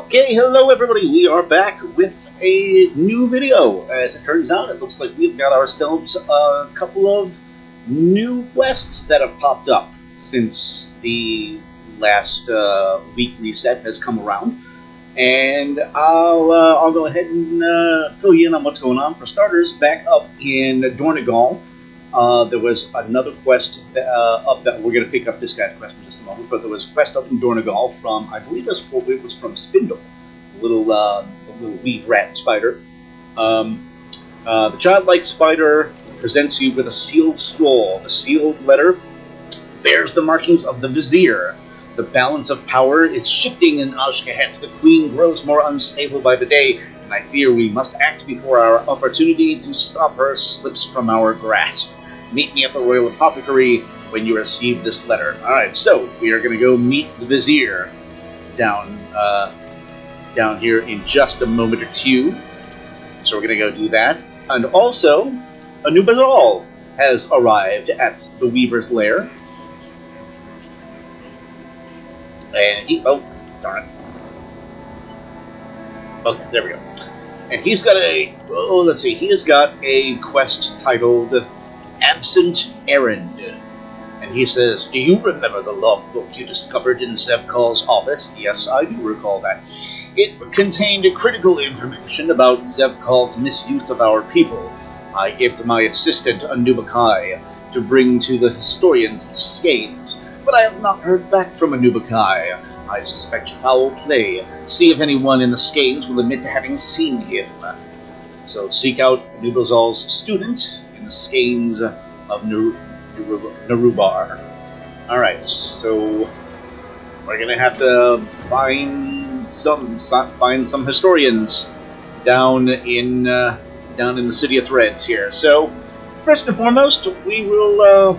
Okay, hello everybody, we are back with a new video. As it turns out, it looks like we've got ourselves a couple of new quests that have popped up since the last week reset has come around. And I'll go ahead and fill you in on what's going on. For starters, back up in Dornegal, there was another quest up that we're going to pick up this guy's quest in just a moment, but there was a quest up in Dornegal from, I believe it was from Spindle, a little weed rat spider. The childlike spider presents you with a sealed scroll. The sealed letter bears the markings of the Vizier. The balance of power is shifting in Ashkahet. The queen grows more unstable by the day, and I fear we must act before our opportunity to stop her slips from our grasp. Meet me at the Royal Apothecary when you receive this letter. Alright, so we are going to go meet the Vizier down here in just a moment or two. So we're going to go do that. And also, Anub-azal has arrived at the Weaver's Lair. And oh, darn it. Okay, there we go. And he's got he's got a quest titled Absent Errand. And he says, do you remember the logbook you discovered in Zevkal's office? Yes, I do recall that. It contained critical information about Zevkal's misuse of our people. I gave to my assistant, Anub'okki, to bring to the historians of Skanes, but I have not heard back from Anub'okki. I suspect foul play. See if anyone in the Skanes will admit to having seen him. So seek out Anub-azal's student in the Skanes of Nerubar. Alright, so we're gonna have to find some historians down in the City of Threads here. So first and foremost, we will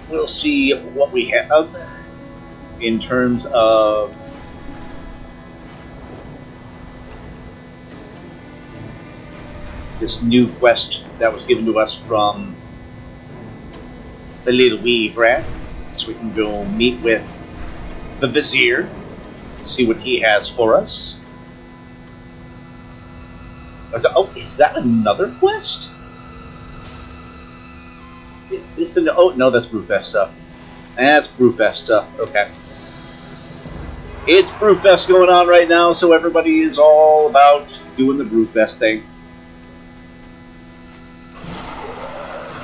we'll see what we have in terms of this new quest that was given to us from the little weave rat. So we can go meet with the Vizier, see what he has for us. Is that another quest? Is this an... Oh, no, that's Brewfest stuff. That's Brewfest stuff. Okay. It's Brewfest going on right now, so everybody is all about doing the Brewfest thing.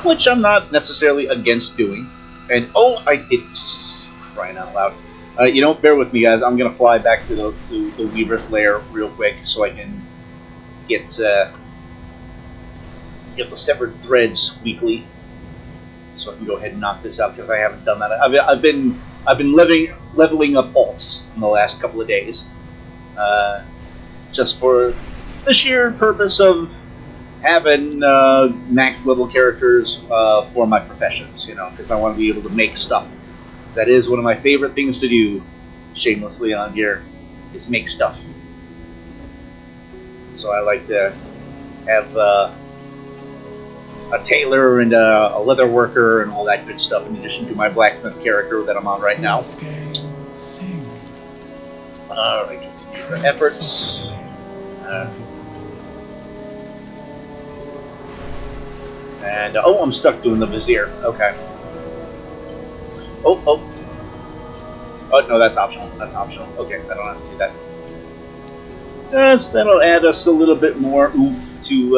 Which I'm not necessarily against doing. And, oh, I did... Crying out loud. Bear with me, guys. I'm going to fly back to the Weaver's Lair real quick so I can get the Severed Threads weekly. So I can go ahead and knock this out because I haven't done that. I've been leveling up alts in the last couple of days, just for the sheer purpose of having max level characters for my professions. Because I want to be able to make stuff. That is one of my favorite things to do, shamelessly on here, is make stuff. So I like to have a tailor and a leather worker and all that good stuff, in addition to my blacksmith character that I'm on right now. Alright, continue your efforts. And, I'm stuck doing the Vizier. Okay. Oh, no, that's optional. That's optional. Okay, I don't have to do that. Yes, that'll add us a little bit more oomph to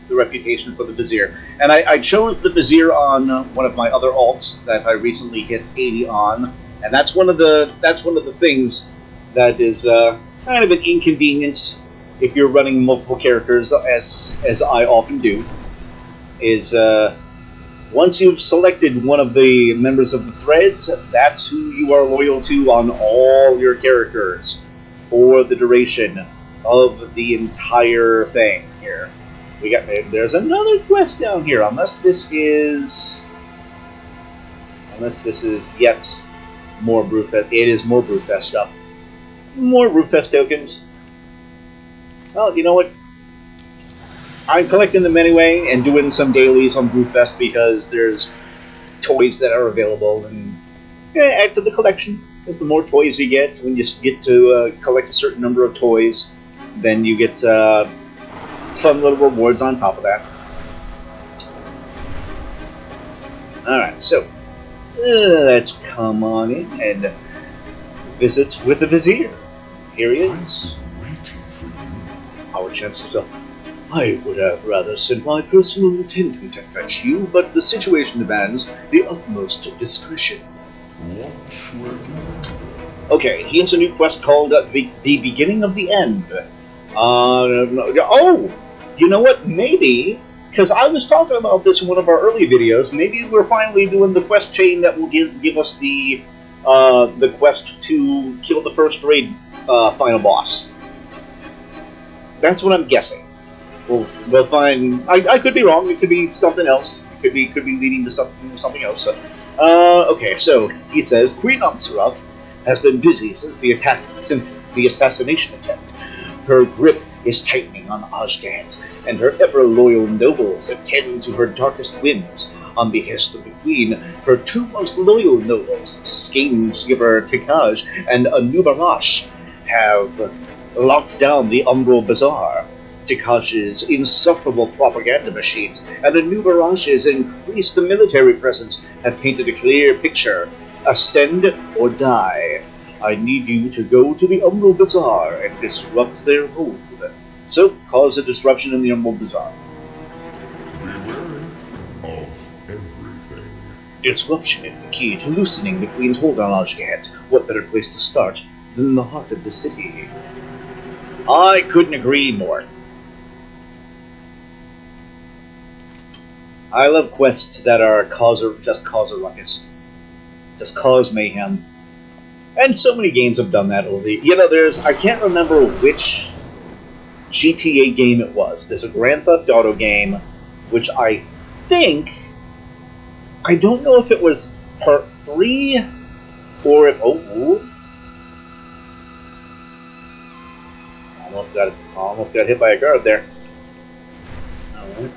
the reputation for the Vizier. And I chose the Vizier on one of my other alts that I recently hit 80 on, and that's one of the things that is kind of an inconvenience if you're running multiple characters, as I often do. Is once you've selected one of the members of the Threads, that's who you are loyal to on all your characters for the duration of the entire thing here. There's another quest down here, unless this is yet more Brewfest. It is more Brewfest stuff. More Brewfest tokens. Well, you know what? I'm collecting them anyway and doing some dailies on Brewfest because there's toys that are available and add to the collection. Because the more toys you get, when you get to collect a certain number of toys, then you get fun little rewards on top of that. Alright, so let's come on in and visit with the Vizier. Here he is. Our Chancellor. I would have rather sent my personal attendant to fetch you, but the situation demands the utmost discretion. What should I do? Okay, he has a new quest called the Beginning of the End. Oh! You know what? Maybe, because I was talking about this in one of our early videos, maybe we're finally doing the quest chain that will give us the quest to kill the first raid final boss. That's what I'm guessing. We'll find. I could be wrong. It could be something else. It could be leading to something else. So, okay, so he says Queen Ansurak has been busy since the assassination attempt. Her grip is tightening on Asgard, and her ever-loyal nobles attend to her darkest whims. On behest of the Queen, her two most loyal nobles, Schemegiver Tikaj and Anub-azal, have locked down the Anub-azal. Tikaj's insufferable propaganda machines and Anub-azal's increased military presence have painted a clear picture. Ascend or die. I need you to go to the Anub-azal and disrupt their hold. So, cause a disruption in the Anub-azal. Be wary of everything. Disruption is the key to loosening the Queen's hold on Asgard. What better place to start than the heart of the city? I couldn't agree more. I love quests that are just cause a ruckus. Just cause mayhem. And so many games have done that over the... You know, I can't remember which GTA game it was. There's a Grand Theft Auto game, which I think... I don't know if it was part 3, or if... Oh, almost got hit by a guard there. Alright.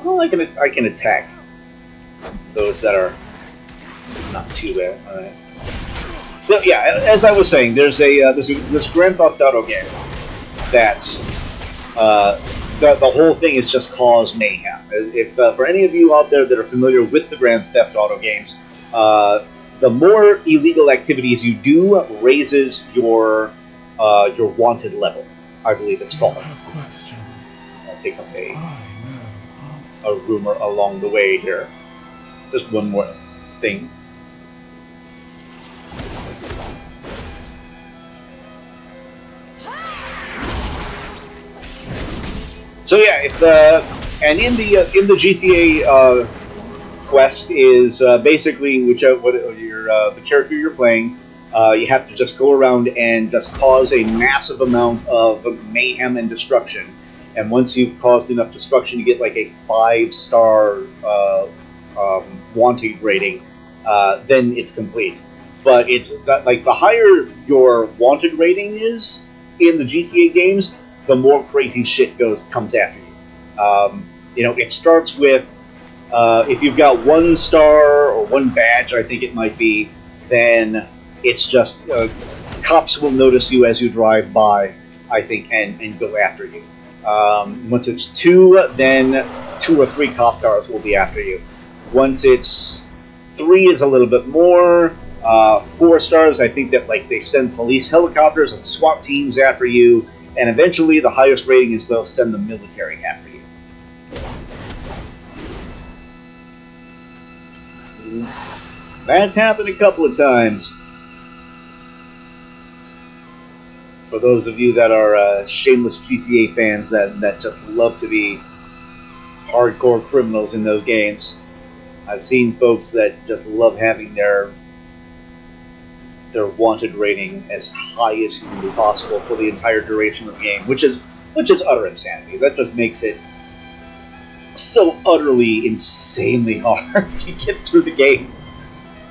Well, I can attack those that are not too bad. All right. So yeah, as I was saying, there's this Grand Theft Auto game that the whole thing is just cause mayhem. If for any of you out there that are familiar with the Grand Theft Auto games, the more illegal activities you do raises your wanted level. I believe it's called. I'll pick up a rumor along the way here. Just one more thing. So yeah, and in the GTA quest is basically the character you're playing. You have to just go around and just cause a massive amount of mayhem and destruction. And once you've caused enough destruction, you get like a 5-star wanted rating. Then it's complete. But it's like the higher your wanted rating is in the GTA games, the more crazy shit comes after you. You know, it starts with if you've got 1 star or 1 badge, I think it might be, then it's just cops will notice you as you drive by, I think, and go after you. Once it's 2, then 2 or 3 cop cars will be after you. Once it's 3 is a little bit more. 4 stars, I think that like they send police helicopters and SWAT teams after you, and eventually the highest rating is they'll send the military after you. That's happened a couple of times. For those of you that are shameless GTA fans that just love to be hardcore criminals in those games, I've seen folks that just love having their wanted rating as high as humanly possible for the entire duration of the game, which is utter insanity. That just makes it so utterly, insanely hard to get through the game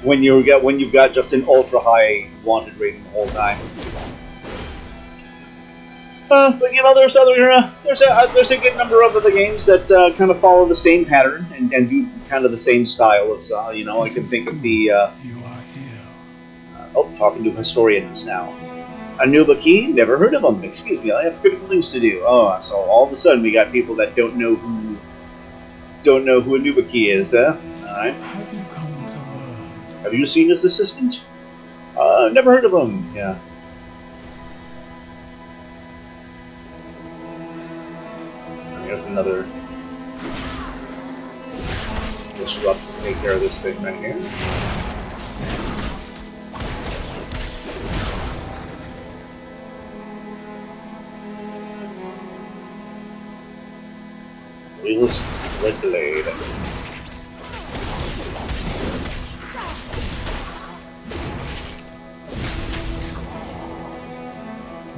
when you've got just an ultra high wanted rating the whole time. But you know, there's a good number of other games that kind of follow the same pattern and do kind of the same style of, you know, I can think of the, You are here. talking to historians now. Anub-okki, never heard of them. Excuse me, I have critical things to do. Oh, so all of a sudden we got people that don't know who Anub-okki is, huh? Alright. Have you come to learn? Have you seen his assistant? Never heard of him. Yeah. Here's another disrupt to take care of this thing right here. Realist Red Blade.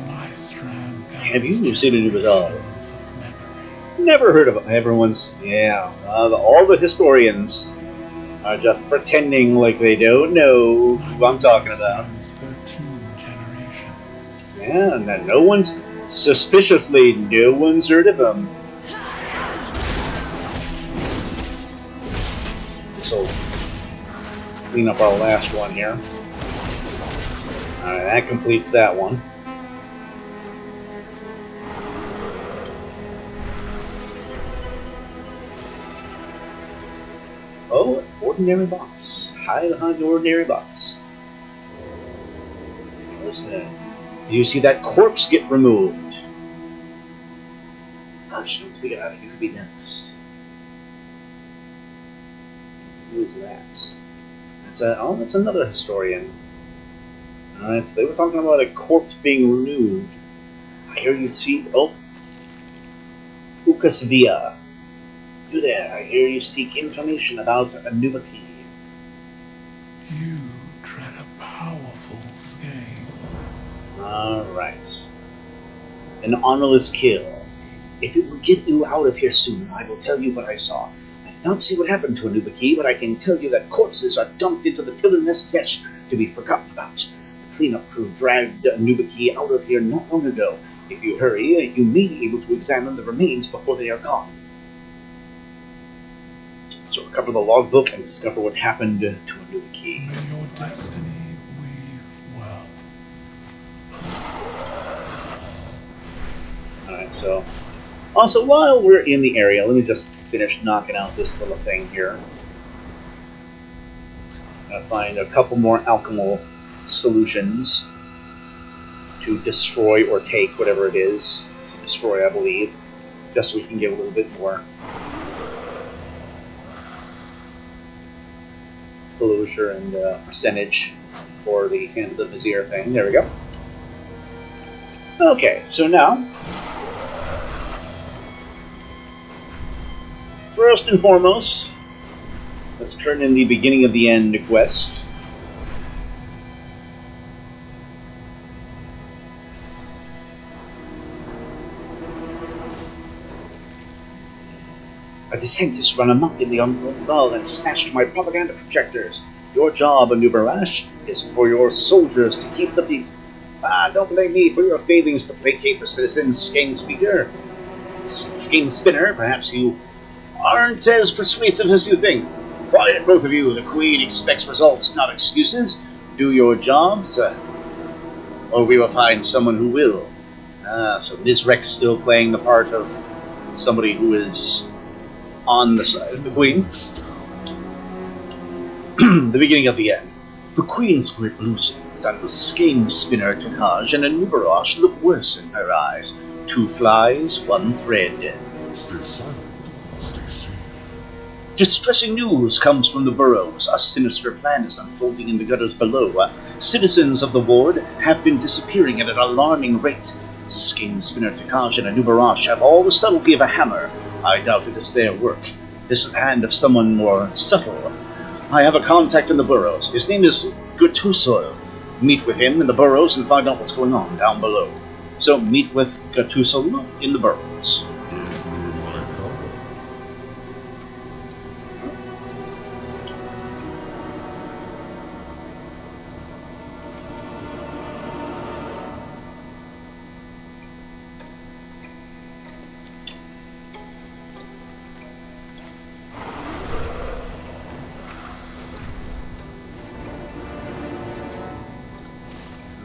My strand Have you seen Anub-azal? of memory. Never heard of him. Everyone's, yeah. All the historians are just pretending like they don't know who I'm talking about. Spans 13 generations. Yeah, and then no one's heard of him. So, clean up our last one here. Alright, that completes that one. Oh, ordinary box. Hide behind the ordinary box. Listen, you see that corpse get removed. Hush, don't speak about it. You could be next. Who is that? That's another historian. Alright, so they were talking about a corpse being removed. Here you see, Vizier. You there, I hear you seek information about Anub'okki. You tread a powerful skein. Alright. An honorless kill. If it will get you out of here soon, I will tell you what I saw. I don't see what happened to Anub'okki, but I can tell you that corpses are dumped into the pillar nest setch to be forgotten about. The cleanup crew dragged Anub'okki out of here not long ago. If you hurry, you may be able to examine the remains before they are gone. So recover the logbook and discover what happened to Anub'okki. May your destiny weave well. Alright, so... Also, while we're in the area, let me just finish knocking out this little thing here. I'm gonna find a couple more alchemical solutions to destroy or take whatever it is to destroy, I believe, just so we can get a little bit more closure and percentage for the Vizier thing. There we go. Okay, so now, first and foremost, let's turn in the beginning of the end quest. A dissentist run amok in the Anub-azal and smashed my propaganda projectors. Your job, Anub'okki, is for your soldiers to keep the peace. Don't blame me for your failings to placate the citizens, Skein Spinner. Perhaps you aren't as persuasive as you think. Quiet, both of you. The Queen expects results, not excuses. Do your jobs, or we will find someone who will. So Nizrek's still playing the part of somebody who is on the side of the Queen. The beginning of the end. The Queen's grip loosens, and the Skein Spinner Takaj and Anub'okki look worse in her eyes. Two flies, one thread. Stay silent. Stay safe. Distressing news comes from the burrows. A sinister plan is unfolding in the gutters below. Citizens of the ward have been disappearing at an alarming rate. Skein Spinner Takaj and Anub'okki have all the subtlety of a hammer. I doubt it is their work. This is the hand of someone more subtle. I have a contact in the burrows. His name is Gattuso. Meet with him in the burrows and find out what's going on down below. So meet with Gattuso in the burrows. Go through my cover.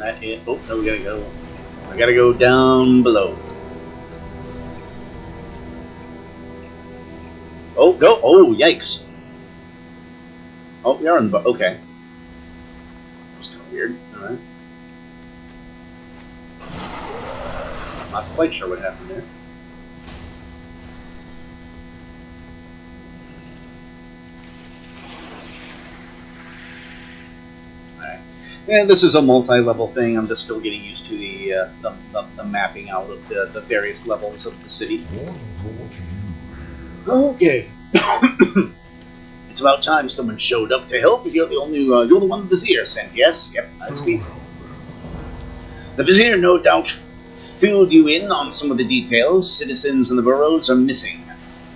that hit. Oh, no, we gotta go. I gotta go down below. Oh, go! Oh, yikes! Oh, we are in the okay. That's kind of weird. All right. Not quite sure what happened there. And this is a multi-level thing. I'm just still getting used to the mapping out of the various levels of the city. What brought you here? Okay. It's about time someone showed up to help. You're the one the Vizier sent. Yes, yep, that's me. The Vizier, no doubt, filled you in on some of the details. Citizens in the burrows are missing.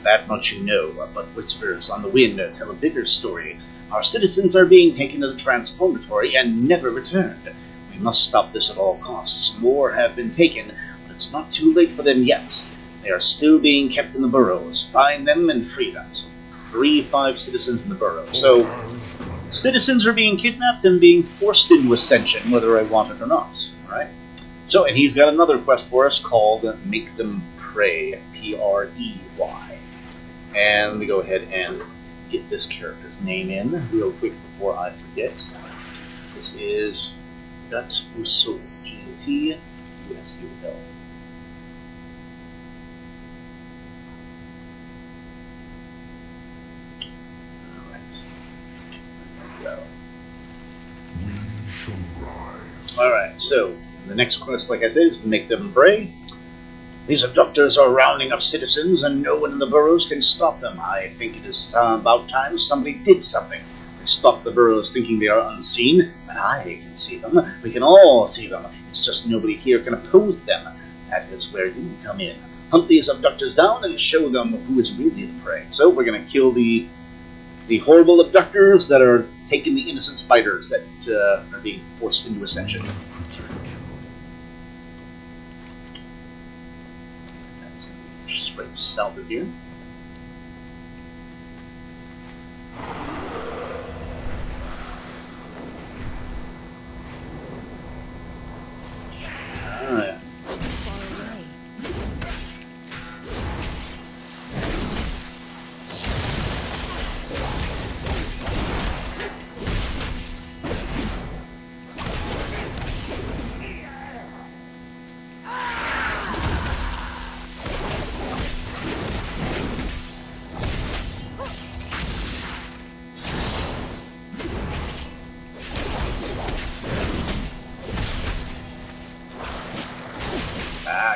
That much you know, but whispers on the wind tell a bigger story. Our citizens are being taken to the transformatory and never returned. We must stop this at all costs. More have been taken, but it's not too late for them yet. They are still being kept in the burrows. Find them and free them. So, 5 citizens in the burrow. So, citizens are being kidnapped and being forced into ascension, whether I want it or not. Alright? So, and he's got another quest for us called Make Them Pray. P-R-E-Y. And let me go ahead and get this character's name in real quick before I forget. This is Anub-azal. G-U-T-U-S-U-L. Alright, so the next quest, like I said, is Make Them Pray. These abductors are rounding up citizens, and no one in the burrows can stop them. I think it is about time somebody did something. They stopped the burrows thinking they are unseen, but I can see them. We can all see them. It's just nobody here can oppose them. That is where you come in. Hunt these abductors down and show them who is really the prey. So we're going to kill the horrible abductors that are taking the innocent spiders that are being forced into ascension. Straight south of here. Alright.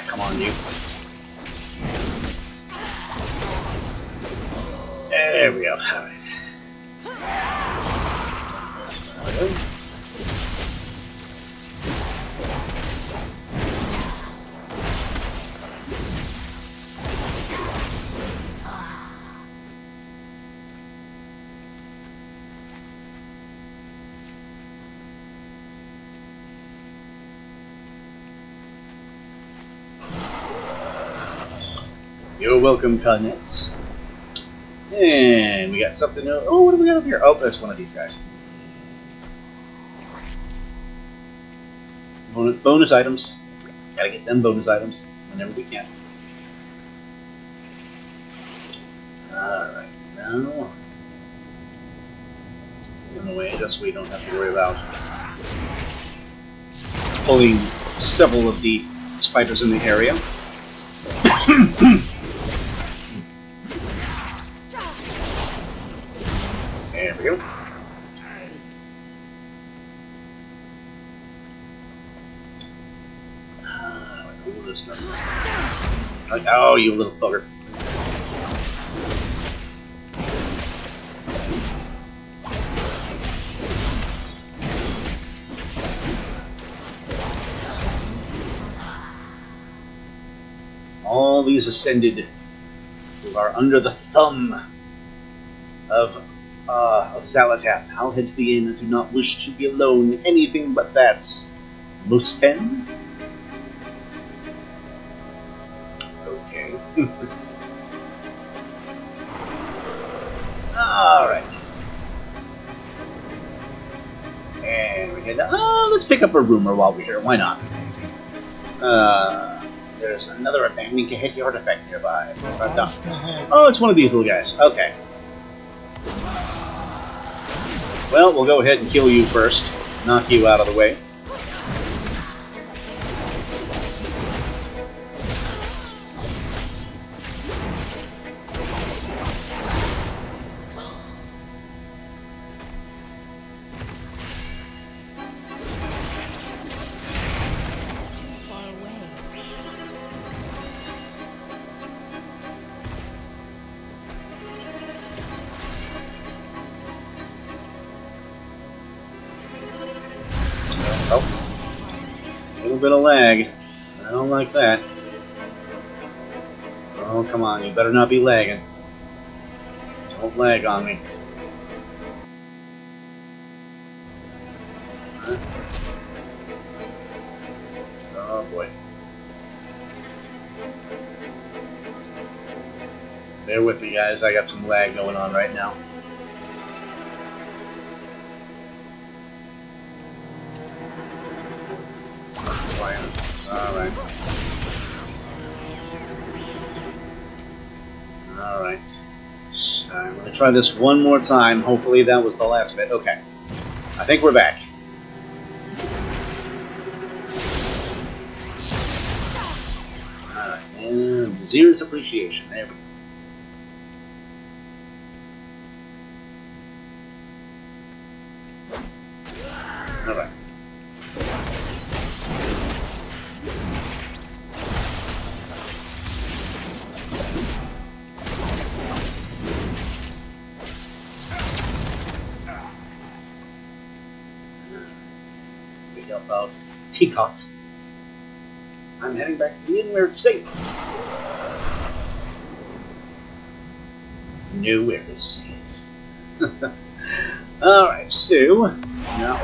Come on, you. There we go. All right. There we go. You're welcome, Connets. And we got something else. Oh, what do we got up here? Oh, that's one of these guys. Bonus items. Gotta get them bonus items whenever we can. Alright, now. In the way, just so we don't have to worry about pulling several of the spiders in the area. There we go. Oh, you little bugger. All these ascended who are under the thumb of Zalatat. I'll head to the inn. I do not wish to be alone. Anything but that. Musten? Okay. Alright. And we ahead. Let's pick up a rumor while we're here. Why not? Fascinating. There's another abandoned Kaheti artifact nearby. Oh, it's one of these little guys. Okay. Well, we'll go ahead and kill you first. Knock you out of the way. Oh, a little bit of lag. I don't like that. Oh, come on, you better not be lagging. Don't lag on me. Oh boy. Bear with me, guys. I got some lag going on right now. Alright. Alright. I'm going to try this one more time. Hopefully that was the last bit. Okay. I think we're back. Alright. And Vizier's appreciation. There we go. Alright. About teacots. I'm heading back to the inn where it's safe. Nowhere is safe. Alright, so now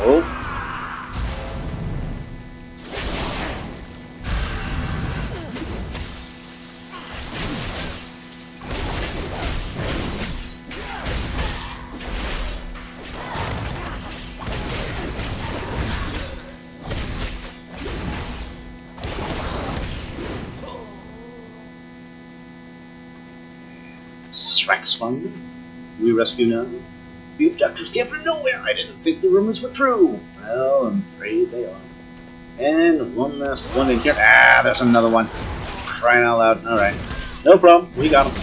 Srax fund. We rescue now. The abductors came from nowhere. I didn't think the rumors were true. Well, I'm afraid they are. And one last one in here. Ah, there's another one. Crying out loud. Alright. No problem. We got him.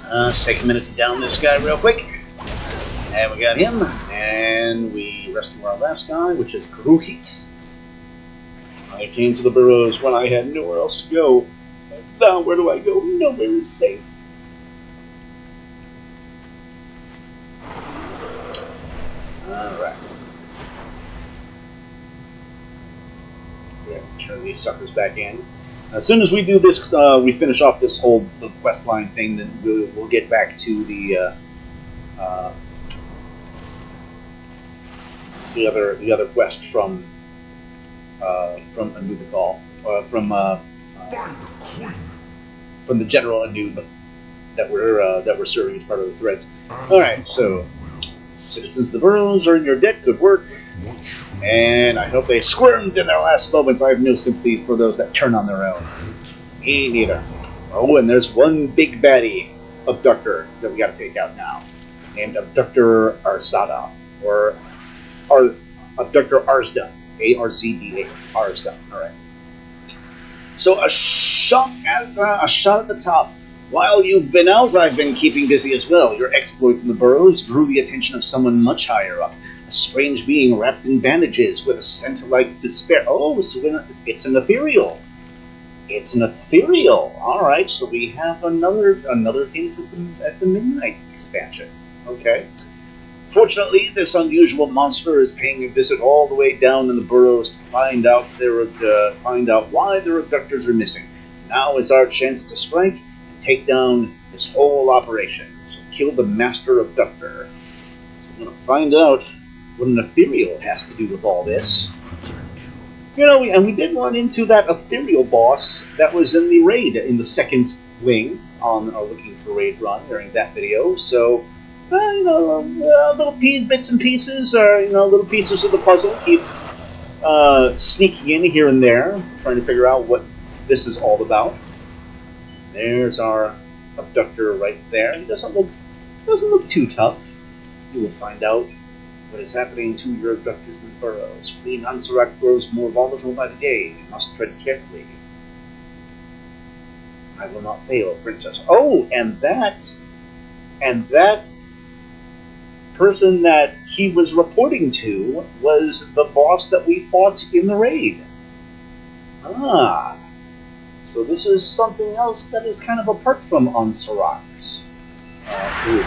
Let's take a minute to down this guy real quick. And we got him. And we rescue our last guy, which is Karuhit. I came to the burrows when I had nowhere else to go. Now where do I go? Nowhere is safe. Alright. Yeah, turn these suckers back in. As soon as we do this, we finish off this whole the quest line thing, then we'll get back to the other quest from Anub-azal, from the General Anub that we're serving as part of the threads. All right, so citizens of the burrows are in your debt. Good work. And I hope they squirmed in their last moments. I have no sympathy for those that turn on their own. Me neither. Oh, and there's one big baddie abductor that we got to take out now, named Abductor Arzada, or Abductor Arzda, A-R-Z-D-A, Arzda. All right. So a shot at the top. While you've been out, I've been keeping busy as well. Your exploits in the burrows drew the attention of someone much higher up. A strange being wrapped in bandages with a scent like despair. Oh, so it's an ethereal. It's an ethereal. All right, so we have another hint at the Midnight expansion. Okay. Fortunately, this unusual monster is paying a visit all the way down in the burrows to find out why their abductors are missing. Now is our chance to strike and take down this whole operation. So kill the master abductor. So we're going to find out what an ethereal has to do with all this. You know, and we did run into that ethereal boss that was in the raid in the second wing on our Looking for Raid run during that video. So, little bits and pieces, or little pieces of the puzzle keep sneaking in here and there, trying to figure out what this is all about. There's our abductor right there. He doesn't look too tough. You will find out what is happening to your abductors in burrows. Queen Ansurak grows more volatile by the day. You must tread carefully. I will not fail, Princess. Oh, and that person that he was reporting to was the boss that we fought in the raid. Ah. So this is something else that is kind of apart from Ansurak's group.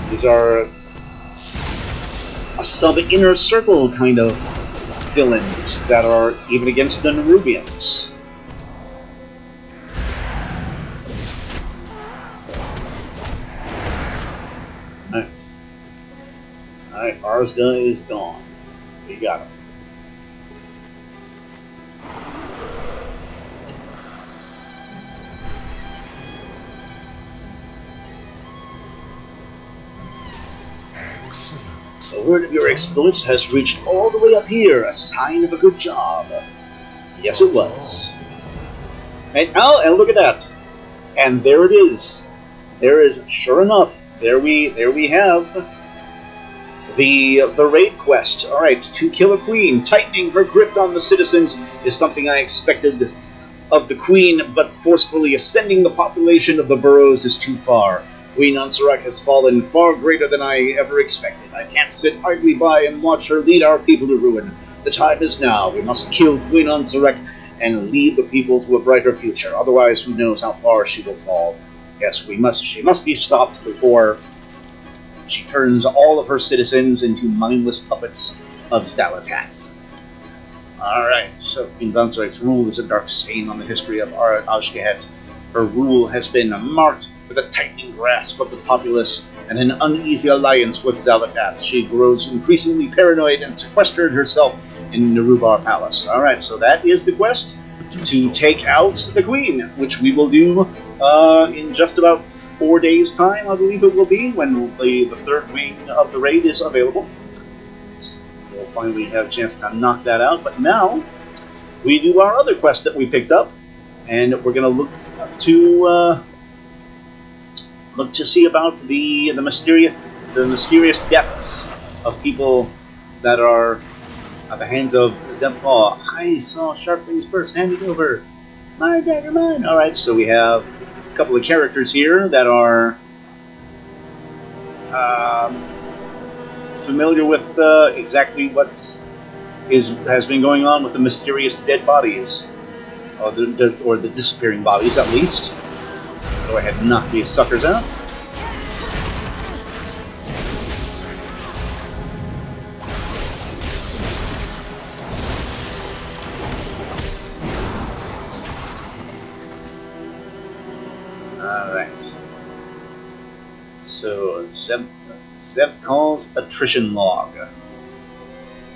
These are a sub-inner circle kind of villains that are even against the Nerubians. Nice. Alright, Arsda is gone. We got him. The word of your exploits has reached all the way up here, a sign of a good job. Yes, it was. And look at that. And there it is. There is, sure enough, there we have the raid quest. Alright, to kill a queen. Tightening her grip on the citizens is something I expected of the queen, but forcefully ascending the population of the boroughs is too far. Queen Ansurak has fallen far greater than I ever expected. I can't sit idly by and watch her lead our people to ruin. The time is now. We must kill Queen Ansurak and lead the people to a brighter future. Otherwise, who knows how far she will fall. Yes, she must be stopped before she turns all of her citizens into mindless puppets of Zalatath. Alright, so Queen Ansurak's rule is a dark stain on the history of Ashkehet. Her rule has been marked with a tightening grasp of the populace and an uneasy alliance with Zalatath. She grows increasingly paranoid and sequestered herself in Nerubar Palace. Alright, so that is the quest to take out the Queen, which we will do in just about 4 days' time, I believe it will be, when the third wing of the raid is available. So we'll finally have a chance to knock that out, but now we do our other quest that we picked up, and we're going to look to see about the mysterious deaths of people that are at the hands of Zempah. I saw Sharpling's burst handing over my dagger mine. Alright, so we have a couple of characters here that are familiar with exactly what has been going on with the mysterious dead bodies, or the disappearing bodies at least. Go ahead and knock these suckers out. Alright. So, Zeb calls attrition log.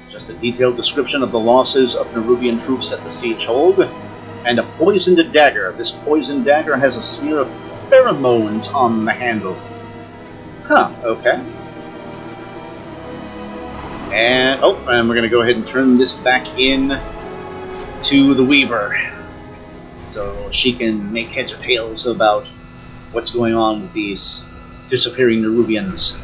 Just a detailed description of the losses of Nerubian troops at the siege hold. And a poisoned dagger. This poisoned dagger has a smear of pheromones on the handle. Huh, okay. And we're going to go ahead and turn this back in to the Weaver, so she can make heads or tails about what's going on with these disappearing Nerubians.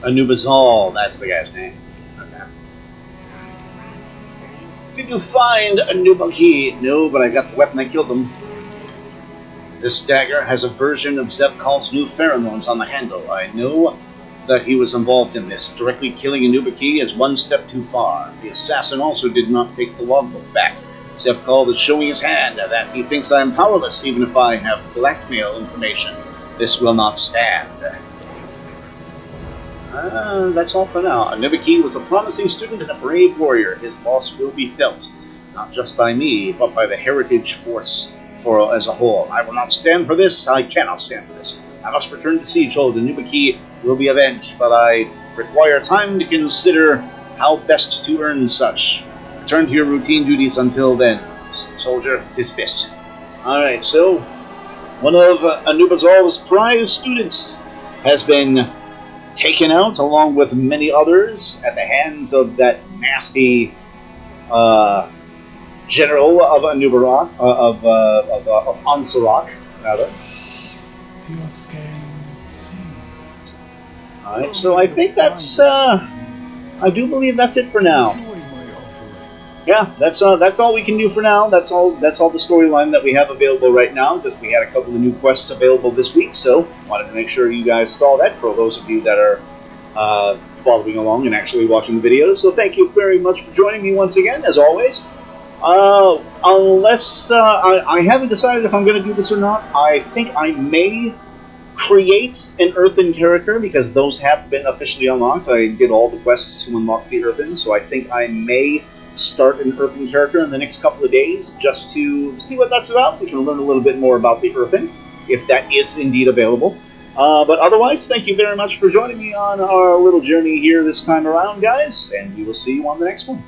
Anub-azal, that's the guy's name. Okay. Did you find Anub'okki? No, but I got the weapon that killed him. This dagger has a version of Zebkal's new pheromones on the handle. I know that he was involved in this. Directly killing Anub'okki is one step too far. The assassin also did not take the logbook back. Zebkal is showing his hand that he thinks I am powerless even if I have blackmail information. This will not stand. That's all for now. Anub'okki was a promising student and a brave warrior. His loss will be felt, not just by me, but by the Heritage Force as a whole. I will not stand for this. I cannot stand for this. I must return to Siegehold. Anub'okki will be avenged, but I require time to consider how best to earn such. Return to your routine duties until then. Soldier, dismissed. Alright, so one of Anub-azal's prize students has been taken out, along with many others, at the hands of that nasty general of Anub'okki, of Ansurak, rather. Alright, so I think that's, I do believe that's it for now. Yeah, that's all we can do for now. That's all the storyline that we have available right now, because we had a couple of new quests available this week, so wanted to make sure you guys saw that, for those of you that are following along and actually watching the videos. So thank you very much for joining me once again, as always. Unless I haven't decided if I'm going to do this or not, I think I may create an earthen character, because those have been officially unlocked. I did all the quests to unlock the earthen, so I think I may start an earthen character in the next couple of days, just to see what that's about. We can learn a little bit more about the earthen, if that is indeed available. But otherwise, thank you very much for joining me on our little journey here this time around, guys, and we will see you on the next one.